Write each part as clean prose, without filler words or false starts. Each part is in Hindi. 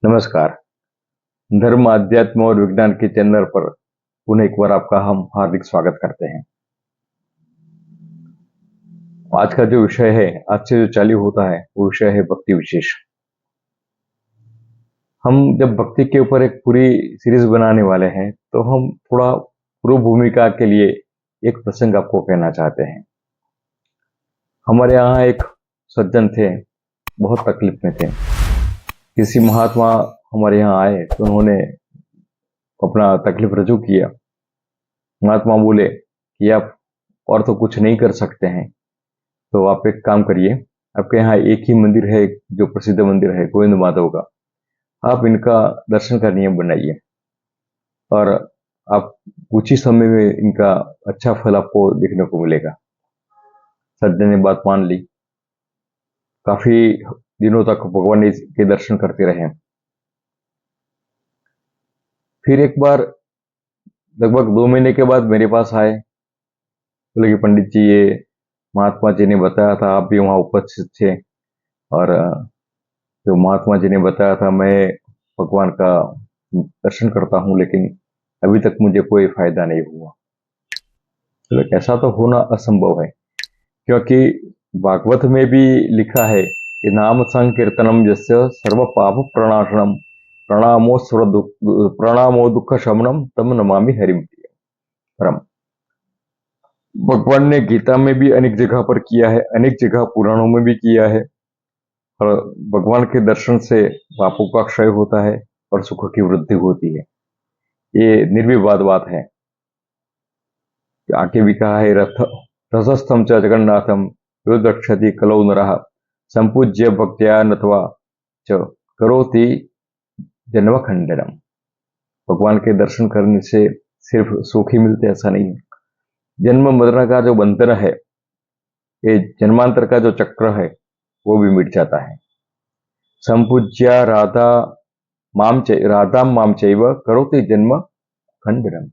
नमस्कार। धर्म, अध्यात्म और विज्ञान के चैनल पर पुनः एक बार आपका हम हार्दिक स्वागत करते हैं। आज का जो विषय है, आज से जो चालू होता है, वो विषय है भक्ति विशेष। हम जब भक्ति के ऊपर एक पूरी सीरीज बनाने वाले हैं, तो हम थोड़ा पूर्व भूमिका के लिए एक प्रसंग आपको कहना चाहते हैं। हमारे यहाँ एक सज्जन थे, बहुत तकलीफ में थे। किसी महात्मा हमारे यहाँ आए तो उन्होंने अपना तकलीफ रजू किया। महात्मा बोले कि आप और तो कुछ नहीं कर सकते हैं, तो आप एक काम करिए, आपके यहाँ एक ही मंदिर है, जो प्रसिद्ध मंदिर है गोविंद माधव का, आप इनका दर्शन का नियम बनाइए और आप कुछ ही समय में इनका अच्छा फल आपको देखने को मिलेगा। सज्जन ने बात मान ली। काफी दिनों तक भगवान के दर्शन करते रहे। फिर एक बार लगभग 2 महीने के बाद मेरे पास आए, बोले कि पंडित जी, ये महात्मा जी ने बताया था, आप भी वहां उपस्थित थे, और जो महात्मा जी ने बताया था, मैं भगवान का दर्शन करता हूं, लेकिन अभी तक मुझे कोई फायदा नहीं हुआ। तो ऐसा तो होना असंभव है, क्योंकि भागवत में भी लिखा है कि नाम संकीर्तनम जस्य सर्व पाप प्रणाशनम प्रणामो दुख शमनम तम नमामि हरिम परम। भगवान ने गीता में भी अनेक जगह पर किया है, अनेक जगह पुराणों में भी किया है, और भगवान के दर्शन से पापों का क्षय होता है और सुख की वृद्धि होती है। ये निर्विवाद बात है। आगे भी कहा है, रथस्थम च जगन्नाथम यो दक्षति कलौ नरः संपूज्य भक्त्या नत्वा च करोति जन्म खंडनम। भगवान के दर्शन करने से सिर्फ सुख ही मिलते, ऐसा नहीं है। जन्म मरण का जो बंधन है, ये जन्मांतर का जो चक्र है, वो भी मिट जाता है। संपूज्या राधा माम चैव करोति जन्म खंडनम।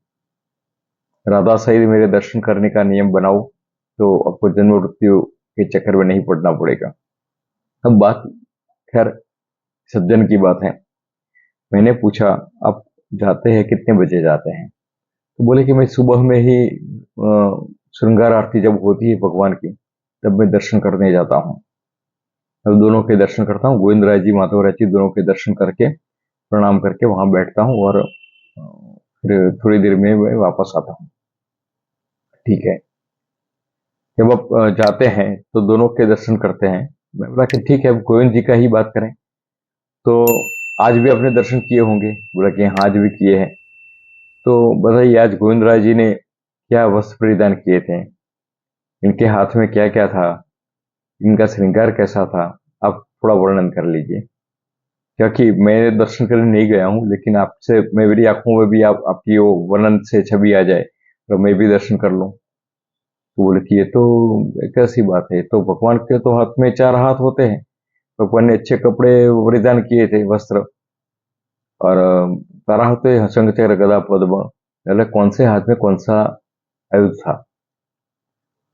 राधा सहित मेरे दर्शन करने का नियम बनाओ, तो आपको जन्म मृत्यु के चक्कर में नहीं पड़ना पड़ेगा। अब बात खैर सज्जन की बात है। मैंने पूछा, आप जाते हैं, कितने बजे जाते हैं? तो बोले कि मैं सुबह में ही श्रृंगार आरती जब होती है भगवान की, तब मैं दर्शन करने जाता हूँ। अब दोनों के दर्शन करता हूँ, गोविंद राय जी, माधव राय जी, दोनों के दर्शन करके प्रणाम करके वहां बैठता हूँ, और फिर थोड़ी देर में मैं वापस आता हूँ। ठीक है। जब आप जाते हैं तो दोनों के दर्शन करते हैं। मैं बोला कि ठीक है, अब गोविंद जी का ही बात करें, तो आज भी आपने दर्शन किए होंगे? बोला कि हाँ, आज भी किए हैं। तो बताइए, आज गोविंद राय जी ने क्या वस्त्र परिधान किए थे, इनके हाथ में क्या क्या था, इनका श्रृंगार कैसा था, आप थोड़ा वर्णन कर लीजिए। क्योंकि मैं दर्शन करने नहीं गया हूँ, लेकिन आपसे मैं, मेरी आंखों में भी आपकी वो वर्णन से छवि आ जाए, तो मैं भी दर्शन कर लूँ। तो बोले कि ये तो कैसी बात है, तो भगवान के तो हाथ में 4 हाथ होते हैं। भगवान ने अच्छे कपड़े परिधान किए थे, वस्त्र, और तारा होते शंख चक्र गदा पद्म। पहले कौन से हाथ में कौन सा आयुध था,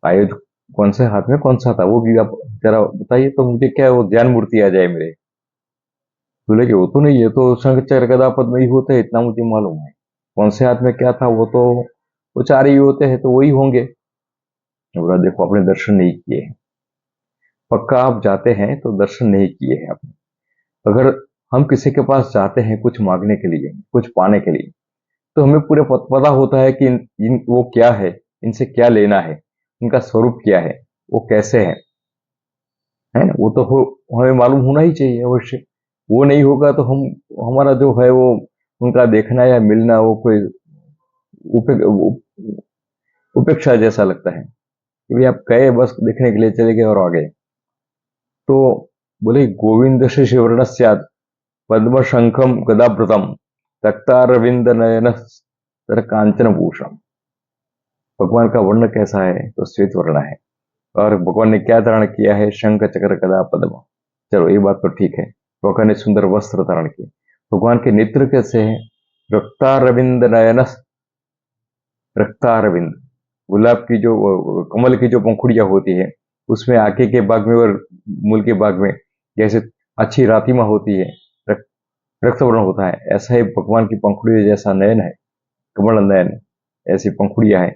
आयुध कौन से हाथ में कौन सा था, वो भी आप जरा बताइए, तो मुझे क्या वो ज्ञान मूर्ति आ जाए मेरे। बोले कि वो तो नहीं, ये तो शंख चक्र गदा पद्म ही होते हैं, इतना मुझे मालूम है। कौन से हाथ में क्या था, वो तो वो 4 ही होते हैं, तो वही होंगे। बोला, देखो, आपने दर्शन नहीं किए हैं। पक्का आप जाते हैं तो दर्शन नहीं किए हैं आपने। अगर हम किसी के पास जाते हैं कुछ मांगने के लिए, कुछ पाने के लिए, तो हमें पूरे पता होता है कि वो क्या है, इनसे क्या लेना है, इनका स्वरूप क्या है, वो कैसे है ना, वो तो हमें मालूम होना ही चाहिए अवश्य। वो नहीं होगा तो हम, हमारा जो है वो, उनका देखना या मिलना, वो कोई उपेक्षा जैसा लगता है कि भाई आप गए, बस देखने के लिए चले गए और आ गए। तो बोले, गोविंद से शिवर्ण सद पद्म शंखम गदाभृतम तक्तारविंद नयन तर कांचन भूषण। भगवान का वर्ण कैसा है? तो श्वेत वर्ण है। और भगवान ने क्या धारण किया है? शंख चक्र गदा पद्म। चलो, ये बात तो ठीक है, भगवान ने सुंदर वस्त्र धारण किए। भगवान के नेत्र कैसे हैं? रक्तारविंद नयन, रक्तारविंद, गुलाब की जो, कमल की जो पंखुड़ियां होती है, उसमें आगे के भाग में और मूल के भाग में जैसे अच्छी रातिमा होती है, रक्त वर्ण होता है, ऐसा ही भगवान की पंखुड़ी जैसा नयन है, कमल नयन, ऐसी पंखुड़ियां हैं,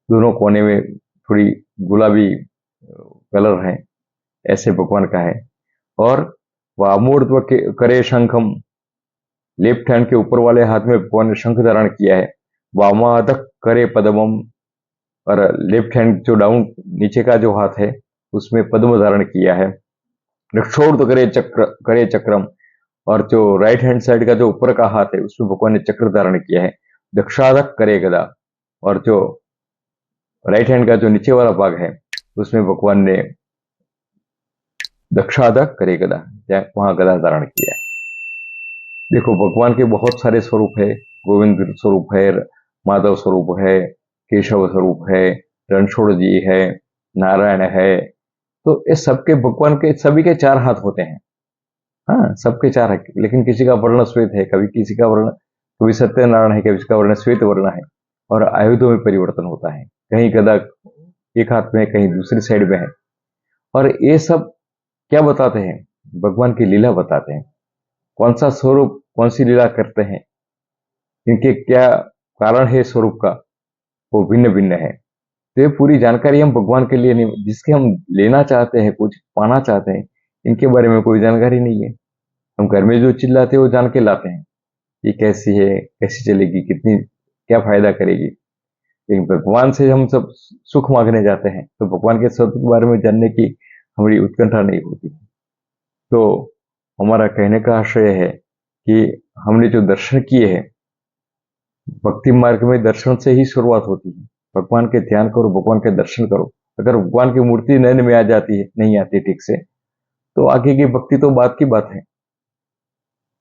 दोनों कोने में थोड़ी गुलाबी कलर है, ऐसे भगवान का है। और वामोर्ध्व करे शंखम, लेफ्ट हैंड के ऊपर वाले हाथ में भगवान ने शंख धारण किया है। वामादक करे पद्मम, और लेफ्ट हैंड जो डाउन नीचे का जो हाथ है उसमें पद्म धारण किया है। रक्षोर्ध करे चक्रम, और जो राइट हैंड साइड का जो ऊपर का हाथ है उसमें भगवान ने चक्र धारण किया है। दक्षाधक करे गदा, और जो राइट हैंड का जो नीचे वाला भाग है उसमें भगवान ने दक्षाधक करे गदा, वहां गदा धारण किया है। देखो भगवान के बहुत सारे स्वरूप है, गोविंद स्वरूप है, माधव स्वरूप है, केशव स्वरूप है, रणछोड़ जी है, नारायण है। तो इस सबके भगवान के सभी के चार हाथ होते हैं। हाँ, सबके चार है, लेकिन किसी का वर्ण श्वेत है, कभी किसी का वर्ण, कभी सत्यनारायण है, कभी का वर्ण श्वेत वर्ण है। और आयुधों में परिवर्तन होता है, कहीं गदा एक हाथ में, कहीं दूसरी साइड में है। और ये सब क्या बताते हैं? भगवान की लीला बताते हैं, कौन सा स्वरूप कौन सी लीला करते हैं, इनके क्या कारण है स्वरूप का, वो भिन्न भिन्न है। तो ये पूरी जानकारी हम भगवान के लिए नहीं, जिसके हम लेना चाहते हैं, कुछ पाना चाहते हैं, इनके बारे में कोई जानकारी नहीं है। हम घर में जो चीज लाते हैं वो जान के लाते हैं, ये कैसी है, कैसी चलेगी, कितनी, क्या फायदा करेगी। लेकिन भगवान से हम सब सुख मांगने जाते हैं तो भगवान के स्वरूप के बारे में जानने की हमारी उत्कंठा नहीं होती। तो हमारा कहने का आशय है कि हमने जो दर्शन किए हैं, भक्ति मार्ग में दर्शन से ही शुरुआत होती है। भगवान के ध्यान करो, भगवान के दर्शन करो। अगर भगवान की मूर्ति नयन में आ जाती है, नहीं आती ठीक से, तो आगे की भक्ति तो बात की बात है।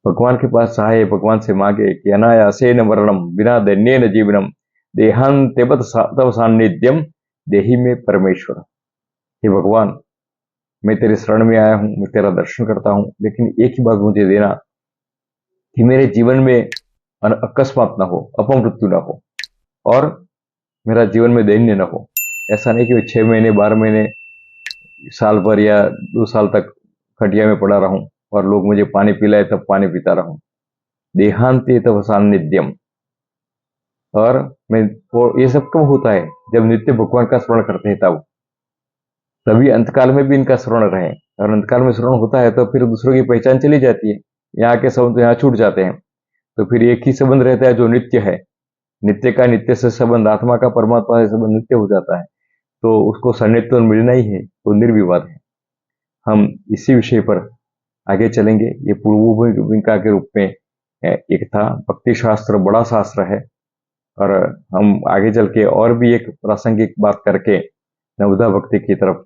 भगवान के पास आए, भगवान से मांगे कि अनायासेन मरणम बिना दैन्येन जीवनम देहांतेवत तव सान्निध्यम देहि में परमेश्वर। हे भगवान, मैं तेरे शरण में आया हूं, मैं तेरा दर्शन करता हूं, लेकिन एक ही बात मुझे देना कि मेरे जीवन में अकस्मात ना हो, अपमृत्यु ना हो, और मेरा जीवन में दैन्य ना हो। ऐसा नहीं कि 6 महीने 12 महीने साल भर या 2 साल तक खटिया में पड़ा रहूं और लोग मुझे पानी पिलाए तब पानी पीता रहूं। देहांते तव सान्निध्यम। और मैं, वो ये सब कब होता है? जब नित्य भगवान का स्मरण करते हैं तब, तभी अंतकाल में भी इनका स्मरण रहे। और अंतकाल में स्मरण होता है तो फिर दूसरों की पहचान चली जाती है, यहाँ के संबंध यहाँ छूट जाते हैं। तो फिर एक ही संबंध रहता है जो नित्य है। नित्य का नित्य से संबंध, आत्मा का परमात्मा से संबंध नित्य हो जाता है, तो उसको सान्निध्य मिलना ही है, वो निर्विवाद है। हम इसी विषय पर आगे चलेंगे। ये पूर्व भूमिका के रूप में एक था। भक्ति शास्त्र बड़ा शास्त्र है, और हम आगे चल के और भी एक प्रासंगिक बात करके नवदा भक्ति की तरफ